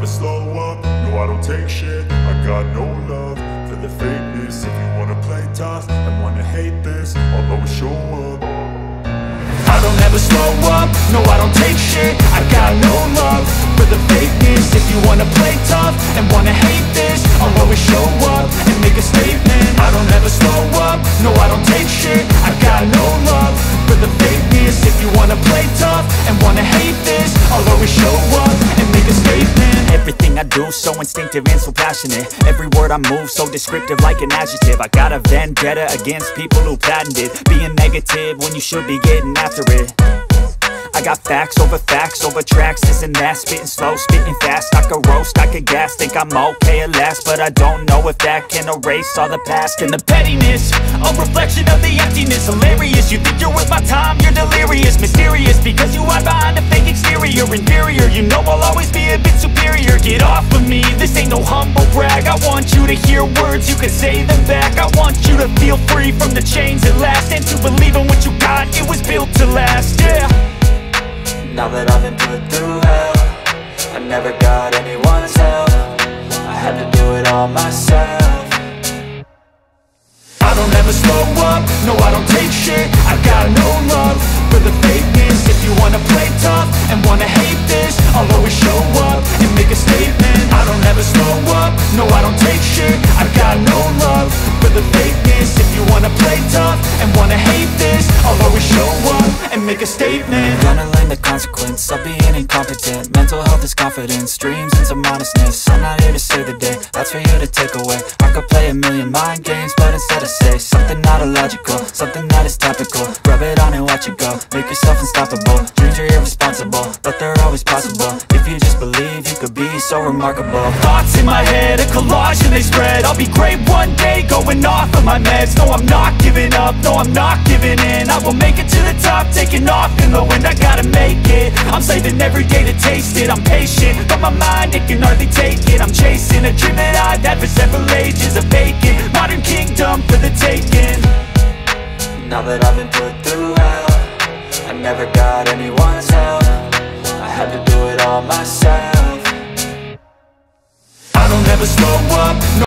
never slow up, no I don't take shit. I got no love for the fakeness. If you wanna play tough and wanna hate this, I'll always show up. I don't ever slow up, no I don't take shit. I got no love for the fakeness. If you wanna play tough and wanna hate this, I'll always show up and make a statement. I don't ever slow up, no I don't take shit. I got no love for the fakeness. If you wanna play tough and wanna hate this, I'll always show up and make a statement. Everything I do so instinctive and so passionate. Every word I move so descriptive like an adjective. I got a vendetta against people who patented being negative when you should be getting after it. I got facts over tracks, this and that. Spitting slow, spitting fast. I could roast, I could gas. Think I'm okay at last, but I don't know if that can erase all the past. And the pettiness, a reflection of the emptiness. Hilarious, you think you're worth my time, you're delirious. Mysterious, because you hide behind a fake exterior. Inferior, you know I'll always be a bit superior. Get off of me, this ain't no humble brag. I want you to hear words, you can say them back. I want you to feel free from the chains at last, and to believe in what you got, it was built to last, yeah. Now that I've been put through hell, I never got anyone's help. I had to do it all myself. I don't ever slow up, no I don't take shit. I got no love for the fakeness. If you wanna play tough and wanna hate this, I'll always show up and make a statement. I don't ever slow up, no I don't take shit. I got no love for the fakeness. If you wanna play tough and wanna hate this, I'll always show up and make a statement. Gonna learn the consequence of being incompetent. Mental health is confidence, dreams and some modestness. I'm not here to save the day, that's for you to take away. I could play a million mind games, but instead I say something not illogical, something that is topical. Rub it on and watch it go, make yourself unstoppable. Dreams are irresponsible, but they're always possible. If you just believe, you could be so remarkable. Thoughts in my head, a collage and they spread. I'll be great one day, going off of my meds. No, I'm not giving up, no, I'm not giving in. I will make it to the top, taking off in the wind. I gotta make it, I'm saving every day to taste it. I'm patient, but my mind, it can hardly take it. I'm chasing a dream that I've had for several ages. A vacant, modern kingdom for the taking. Now that I've been put through hell, I never got anyone's help. I had to do it all myself. I don't ever slow